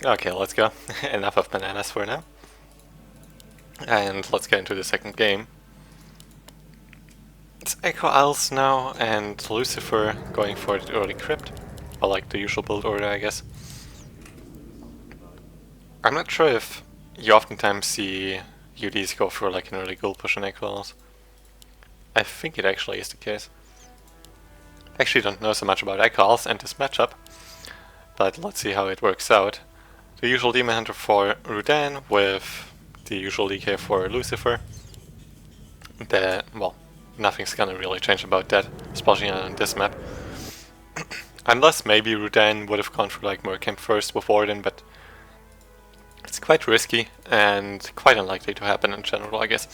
Okay, let's go. Enough of bananas for now. And let's get into the second game. It's Echo Isles now, and Lucifer going for the early crypt. Or like the usual build order, I guess. I'm not sure if you oftentimes see UDs go for like an early gold push on Echo Isles. I think it actually is the case. Actually don't know so much about Echo Isles and this matchup, but let's see how it works out. The usual Demon Hunter for Rudan with the usual DK for Lucifer. Well, nothing's gonna really change about that, especially on this map. Unless maybe Rudan would have gone for like more camp first with Warden, but it's quite risky and quite unlikely to happen in general, I guess.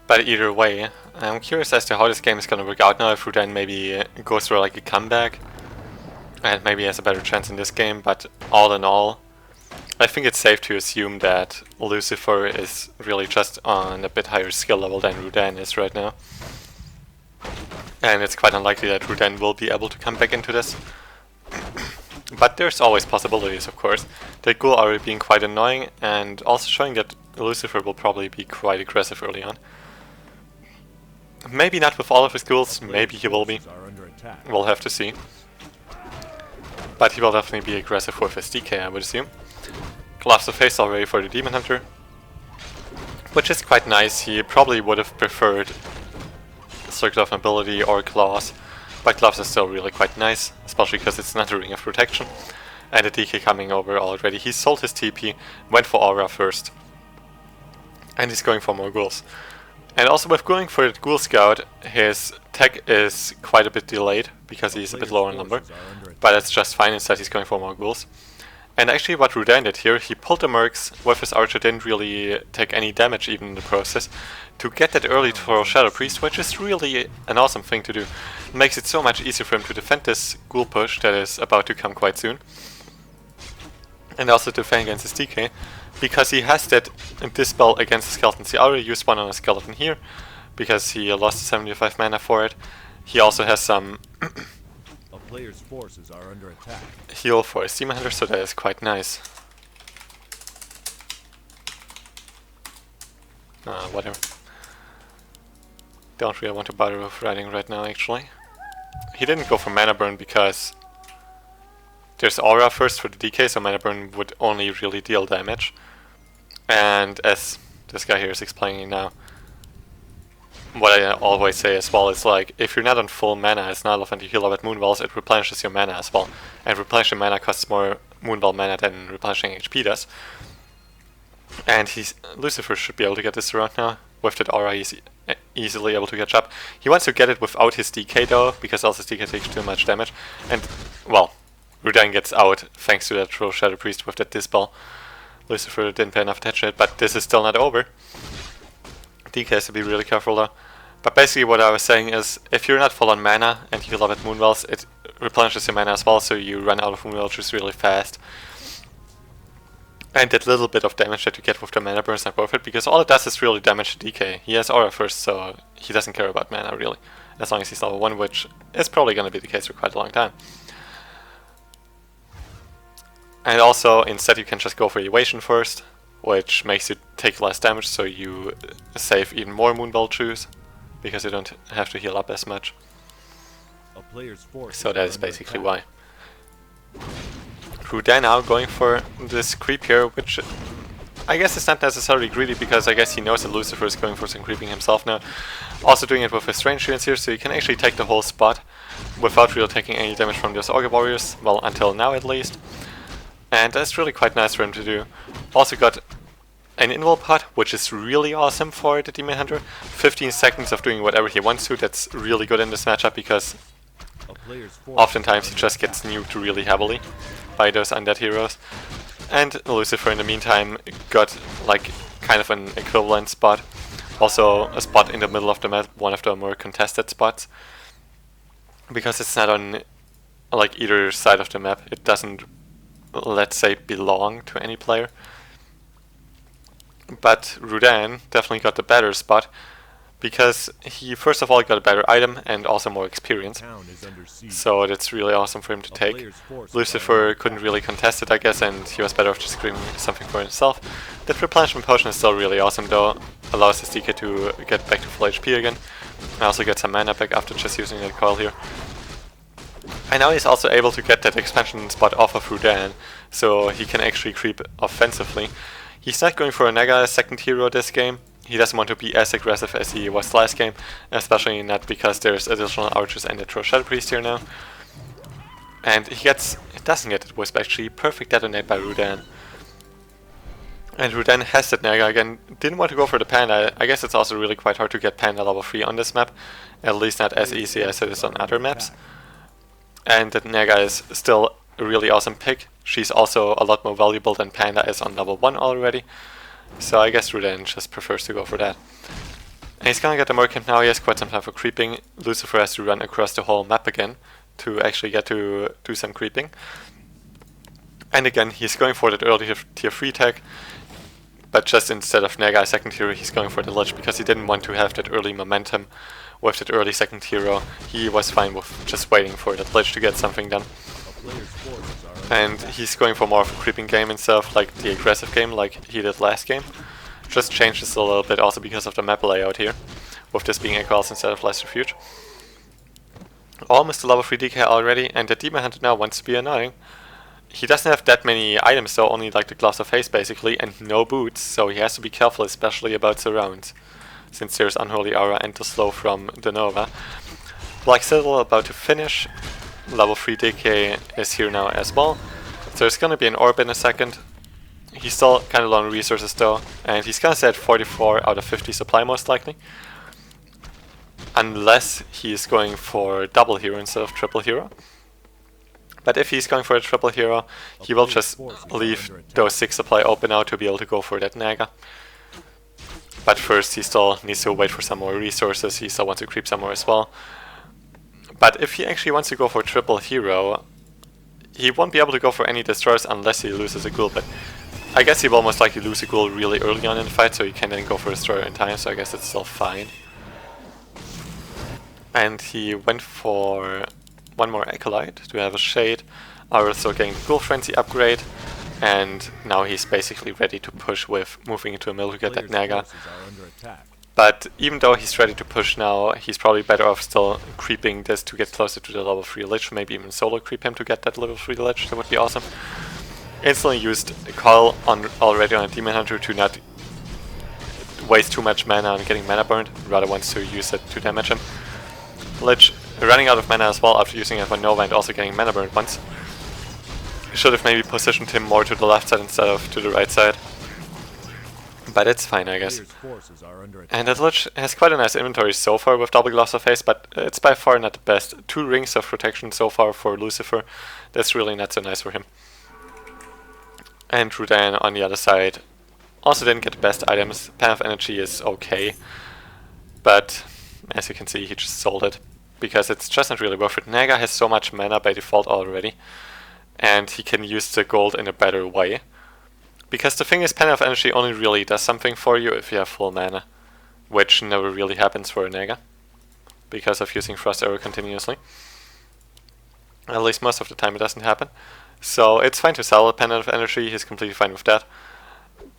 But either way, I'm curious as to how this game is gonna work out now, if Rudan maybe goes for like a comeback and maybe has a better chance in this game, but all in all, I think it's safe to assume that Lucifer is really just on a bit higher skill level than Rudan is right now. And it's quite unlikely that Rudan will be able to come back into this. But there's always possibilities, of course. The ghoul already being quite annoying, and also showing that Lucifer will probably be quite aggressive early on. Maybe not with all of his ghouls, maybe he will be. We'll have to see. But he will definitely be aggressive with his DK, I would assume. Gloves of Haste already for the Demon Hunter, which is quite nice. He probably would have preferred Circle of Mobility or Claws, but Gloves is still really quite nice, especially because it's not a Ring of Protection. And the DK coming over already. He sold his TP, went for Aura first, and he's going for more ghouls. And also with going for the Ghoul Scout, his tech is quite a bit delayed, because he's a bit lower in number, but that's just fine. Instead he's going for more ghouls. And actually what Rudan did here, he pulled the Mercs with his Archer, didn't really take any damage even in the process, to get that early for Shadow Priest, which is really an awesome thing to do. It makes it so much easier for him to defend this Ghoul push that is about to come quite soon. And also defend against his DK, because he has that Dispel against the Skeletons. He already used one on a Skeleton here, because he lost 75 mana for it. He also has some player's forces are under attack. Heal for a Demon Hunter, so that is quite nice. Whatever. Don't really want to bother with riding right now, actually. He didn't go for Mana Burn because there's Aura first for the DK, so Mana Burn would only really deal damage. And as this guy here is explaining now, what I always say as well is like, if you're not on full mana as Nightloaf and you heal up at Moonwells, it replenishes your mana as well. And replenishing mana costs more Moonwell mana than replenishing HP does. And Lucifer should be able to get this around now. With that Aura, he's easily able to catch up. He wants to get it without his DK though, because else his DK takes too much damage. And, well, Rudan gets out thanks to that Troll Shadow Priest with that Dispel. Lucifer didn't pay enough attention to it, but this is still not over. DK has to be really careful though. But basically what I was saying is, if you're not full on mana and you heal up at Moonwells, it replenishes your mana as well, so you run out of Moonwells really fast. And that little bit of damage that you get with the mana burn is not worth it, because all it does is really damage the DK. He has Aura first, so he doesn't care about mana really, as long as he's level 1, which is probably going to be the case for quite a long time. And also, instead you can just go for Evasion first, which makes you take less damage, so you save even more Moonwell juice, because you don't have to heal up as much. So that is basically why. Rudan now going for this creep here, which I guess is not necessarily greedy, because I guess he knows that Lucifer is going for some creeping himself now. Also doing it with his strange units here, so you can actually take the whole spot without really taking any damage from those Augur Warriors, well, until now at least. And that's really quite nice for him to do. Also got an Invul Pot, which is really awesome for the Demon Hunter. 15 seconds of doing whatever he wants to, that's really good in this matchup, because oftentimes he just gets nuked really heavily by those undead heroes. And Lucifer in the meantime got like kind of an equivalent spot. Also a spot in the middle of the map, one of the more contested spots. Because it's not on like either side of the map, it doesn't, let's say, belong to any player. But Rudan definitely got the better spot, because he first of all got a better item and also more experience. Town is under siege. So that's really awesome for him to A take. player's forces Lucifer are couldn't really contest it, I guess, and he was better off just creating something for himself. That replenishment potion is still really awesome though, allows his DK to get back to full HP again, and also get some mana back after just using that coil here. And now he's also able to get that expansion spot off of Rudan, so he can actually creep offensively. He's not going for a Naga second hero this game. He doesn't want to be as aggressive as he was last game, especially not because there's additional archers and a Troll Shadow Priest here now. And he doesn't get it wisp actually, perfect detonate by Rudan. And Rudan has that Naga again, didn't want to go for the Panda. I guess it's also really quite hard to get Panda level 3 on this map, at least not as easy as it is on other maps. And that Naga is still a really awesome pick. She's also a lot more valuable than Panda is on level 1 already. So I guess Rudan just prefers to go for that. And he's gonna get the Merchant now. He has quite some time for creeping. Lucifer has to run across the whole map again to actually get to do some creeping. And again, he's going for that early tier 3 tag. But just instead of Naga second hero, he's going for the Lich because he didn't want to have that early momentum with that early second hero. He was fine with just waiting for that Lich to get something done. And he's going for more of a creeping game instead of like the aggressive game like he did last game. Just changed this a little bit also because of the map layout here, with this being Echoes instead of Last Refuge. Almost a level 3 DK already, and the Demon Hunter now wants to be annoying. He doesn't have that many items though, only like the Gloves of Haste basically, and no boots, so he has to be careful especially about surrounds, since there's Unholy Aura and the slow from the Nova. Black Citadel about to finish. Level 3 DK is here now as well. So there's gonna be an orb in a second. He's still kind of low on resources though, and he's gonna stay at 44 out of 50 supply most likely. Unless he's going for double hero instead of triple hero. But if he's going for a triple hero, he will just leave those 6 supply open now to be able to go for that Naga. But first he still needs to wait for some more resources, he still wants to creep some more as well. But if he actually wants to go for triple hero, he won't be able to go for any destroyers unless he loses a ghoul, but I guess he will most likely lose a ghoul really early on in the fight, so he can then go for a destroyer in time, so I guess it's still fine. And he went for one more Acolyte to have a Shade, also getting the Ghoul Frenzy upgrade, and now he's basically ready to push with moving into a middle to get that Naga. But even though he's ready to push now, he's probably better off still creeping this to get closer to the level 3 Lich, maybe even solo creep him to get that level 3 Lich, that would be awesome. Instantly used a Coil already on a Demon Hunter to not waste too much mana on getting mana burned, rather wants to use it to damage him. Lich running out of mana as well after using it on Nova and also getting mana burned once. Should have maybe positioned him more to the left side instead of to the right side. But it's fine, I guess. And that Lich has quite a nice inventory so far with double Gloves of Haste, but it's by far not the best. 2 rings of protection so far for Lucifer. That's really not so nice for him. And Rudan on the other side also didn't get the best items. Pan of Energy is okay, but as you can see, he just sold it because it's just not really worth it. Naga has so much mana by default already, and he can use the gold in a better way. Because the thing is, Pen of Energy only really does something for you if you have full mana, which never really happens for a Naga, because of using Frost Arrow continuously. At least most of the time it doesn't happen. So it's fine to sell a Pen of Energy, he's completely fine with that.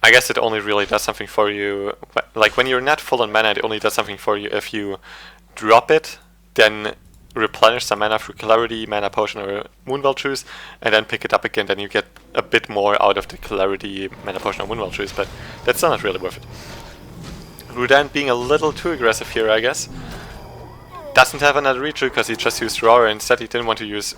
I guess it only really does something for you, like when you're not full on mana, it only does something for you if you drop it, then replenish some mana through Clarity, Mana Potion or Moonwell Juice, and then pick it up again, then you get a bit more out of the Clarity, Mana Potion or Moonwell Juice, but that's still not really worth it. Rudan being a little too aggressive here, I guess. Doesn't have another Reach because he just used Roar, instead he didn't want to use,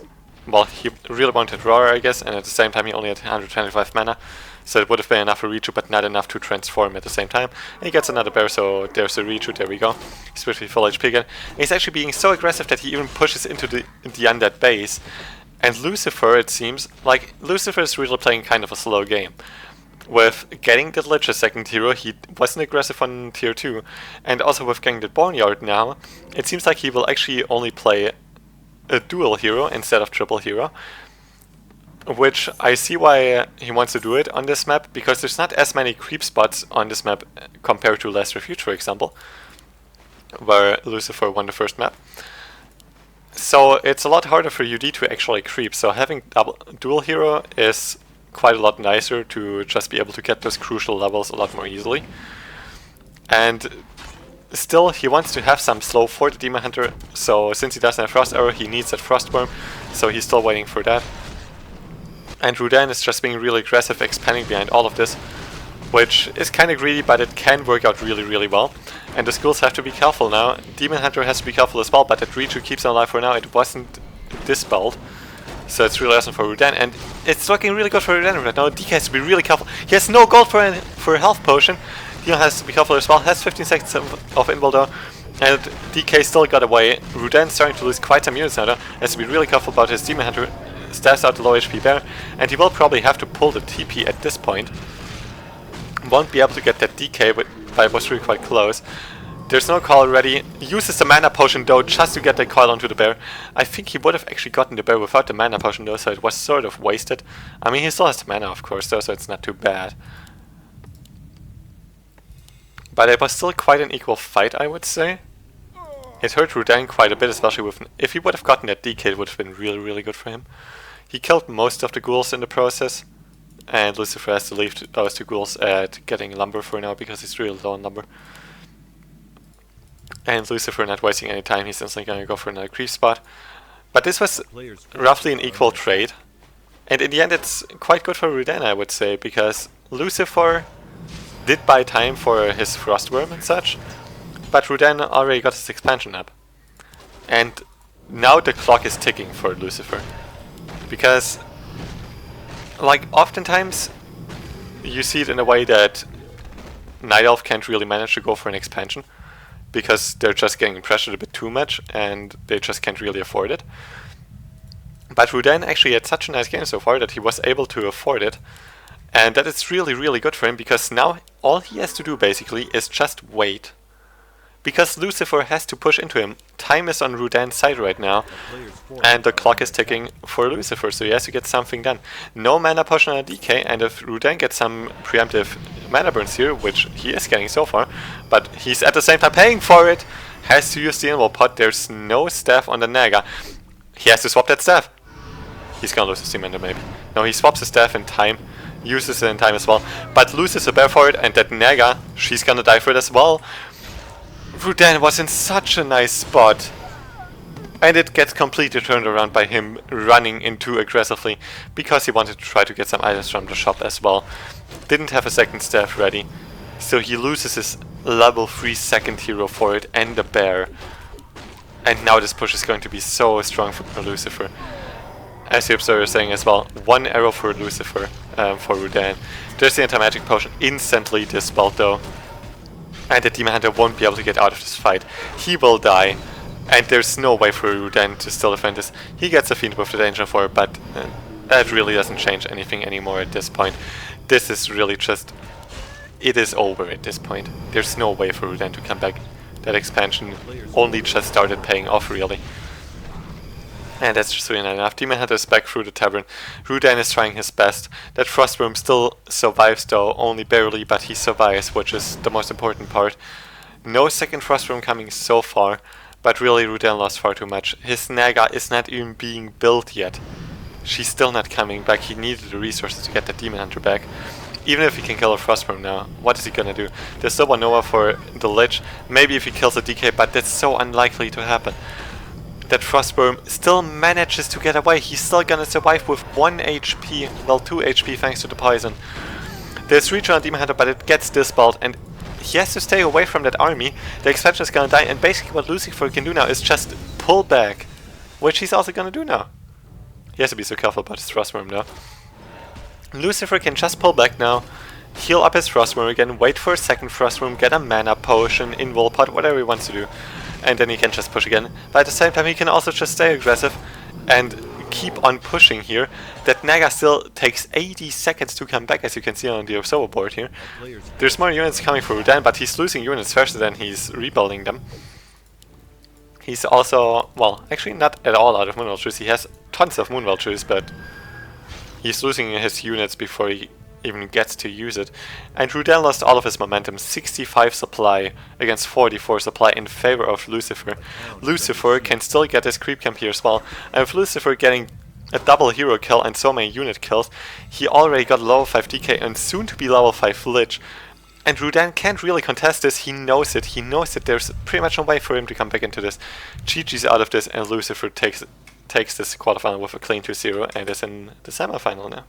well, he really wanted Roar, I guess, and at the same time he only had 125 mana, so it would have been enough for Reach, but not enough to transform at the same time. And he gets another bear, so there's a Reach, there we go. He's pretty full HP again. And he's actually being so aggressive that he even pushes into the undead base. And Lucifer, it seems, like, Lucifer is really playing kind of a slow game. With getting the Lich as second hero, he wasn't aggressive on tier 2. And also with getting the Barnyard now, it seems like he will actually only play a dual hero instead of triple hero. Which I see why he wants to do it on this map, because there's not as many creep spots on this map compared to Last Refuge, for example. where Lucifer won the first map. So it's a lot harder for UD to actually creep, so having dual hero is quite a lot nicer to just be able to get those crucial levels a lot more easily. And still, he wants to have some slow for the Demon Hunter, so since he doesn't have Frost Arrow, he needs that Frost Worm, so he's still waiting for that. And Rudan is just being really aggressive, expanding behind all of this, which is kind of greedy, but it can work out really well. And the schools have to be careful now. Demon Hunter has to be careful as well, but that Reacher keeps him alive for now. It wasn't dispelled, so it's really awesome for Rudan, and it's looking really good for Rudan right now. DK has to be really careful. He has no gold for a health potion. Dion has to be careful as well. Has 15 seconds of invul though, and DK still got away. Rudan's starting to lose quite some units now though. Has to be really careful about his Demon Hunter. Stabs out the low HP bear, and he will probably have to pull the TP at this point. Won't be able to get that DK, but was really quite close. There's no coil ready. Uses the mana potion though just to get the coil onto the bear. I think he would have actually gotten the bear without the mana potion though, so it was sort of wasted. I mean, he still has the mana of course though, so it's not too bad. But it was still quite an equal fight, I would say. It hurt Rudan quite a bit, especially with... If he would have gotten that DK, it would have been really good for him. He killed most of the ghouls in the process. And Lucifer has to leave those two ghouls at getting lumber for now, because he's really low on lumber. And Lucifer not wasting any time, he's instantly gonna go for another creep spot. But this was roughly an equal trade. And in the end it's quite good for Rudan, I would say, because Lucifer did buy time for his Frostworm and such, but Rudan already got his expansion up. And now the clock is ticking for Lucifer. Because, like, oftentimes you see it in a way that Night Elf can't really manage to go for an expansion, because they're just getting pressured a bit too much and they just can't really afford it. But Rudan actually had such a nice game so far that he was able to afford it. And that is really good for him, because now all he has to do basically is just wait. Because Lucifer has to push into him. Time is on Rudan's side right now, and the clock is ticking for Lucifer, so he has to get something done. No mana potion on a DK, and if Rudan gets some preemptive mana burns here, which he is getting so far, but he's at the same time paying for it, has to use the invul pot. There's no staff on the Naga. He has to swap that staff. He's gonna lose his team ender maybe. No, he swaps the staff in time. Uses it in time as well, but loses a bear for it, and that Naga, she's gonna die for it as well. Rudan was in such a nice spot, and it gets completely turned around by him running in too aggressively, because he wanted to try to get some items from the shop as well. Didn't have a second staff ready, so he loses his level 3 second hero for it and the bear. And now this push is going to be so strong for Lucifer. As the observer is saying as well, one arrow for Lucifer, for Rudan. There's the anti-magic potion, instantly dispelled though. And the Demon Hunter won't be able to get out of this fight. He will die, and there's no way for Rudan to still defend this. He gets a Fiend with the Danger 4, but that really doesn't change anything anymore at this point. This is really just... It is over at this point. There's no way for Rudan to come back. That expansion only just started paying off really. And that's just really not enough. Demon Hunter is back through the tavern. Rudan is trying his best. That Frostworm still survives though, only barely, but he survives, which is the most important part. No second Frostworm coming so far, but really Rudan lost far too much. His Naga is not even being built yet. She's still not coming back. He needed the resources to get the Demon Hunter back. Even if he can kill a Frostworm now, what is he gonna do? There's still one Nova for the Lich. Maybe if he kills a DK, but that's so unlikely to happen. That Frostworm still manages to get away. He's still gonna survive with 1 HP, well 2 HP thanks to the poison. There's reach on Demon Hunter, but it gets dispelled, and he has to stay away from that army. The expansion is gonna die, and basically what Lucifer can do now is just pull back, which he's also gonna do now. He has to be so careful about his Frostworm though. Lucifer can just pull back now, heal up his Frostworm again, wait for a second Frostworm, get a mana potion, invul pot, whatever he wants to do. And then he can just push again. But at the same time he can also just stay aggressive and keep on pushing here. That Naga still takes 80 seconds to come back, as you can see on the observer board here. There's more units coming for Rudan, but he's losing units faster than he's rebuilding them. He's also, well, actually not at all out of Moon Vultures. He has tons of Moon Vultures, but he's losing his units before he even gets to use it. And Rudan lost all of his momentum, 65 supply against 44 supply in favor of Lucifer. Lucifer can still get his creep camp here as well, and with Lucifer getting a double hero kill and so many unit kills, he already got level 5 DK and soon to be level 5 Lich. And Rudan can't really contest this, he knows it, there's pretty much no way for him to come back into this. GG's out of this, and Lucifer takes this quarterfinal with a clean 2-0 and is in the semi-final now.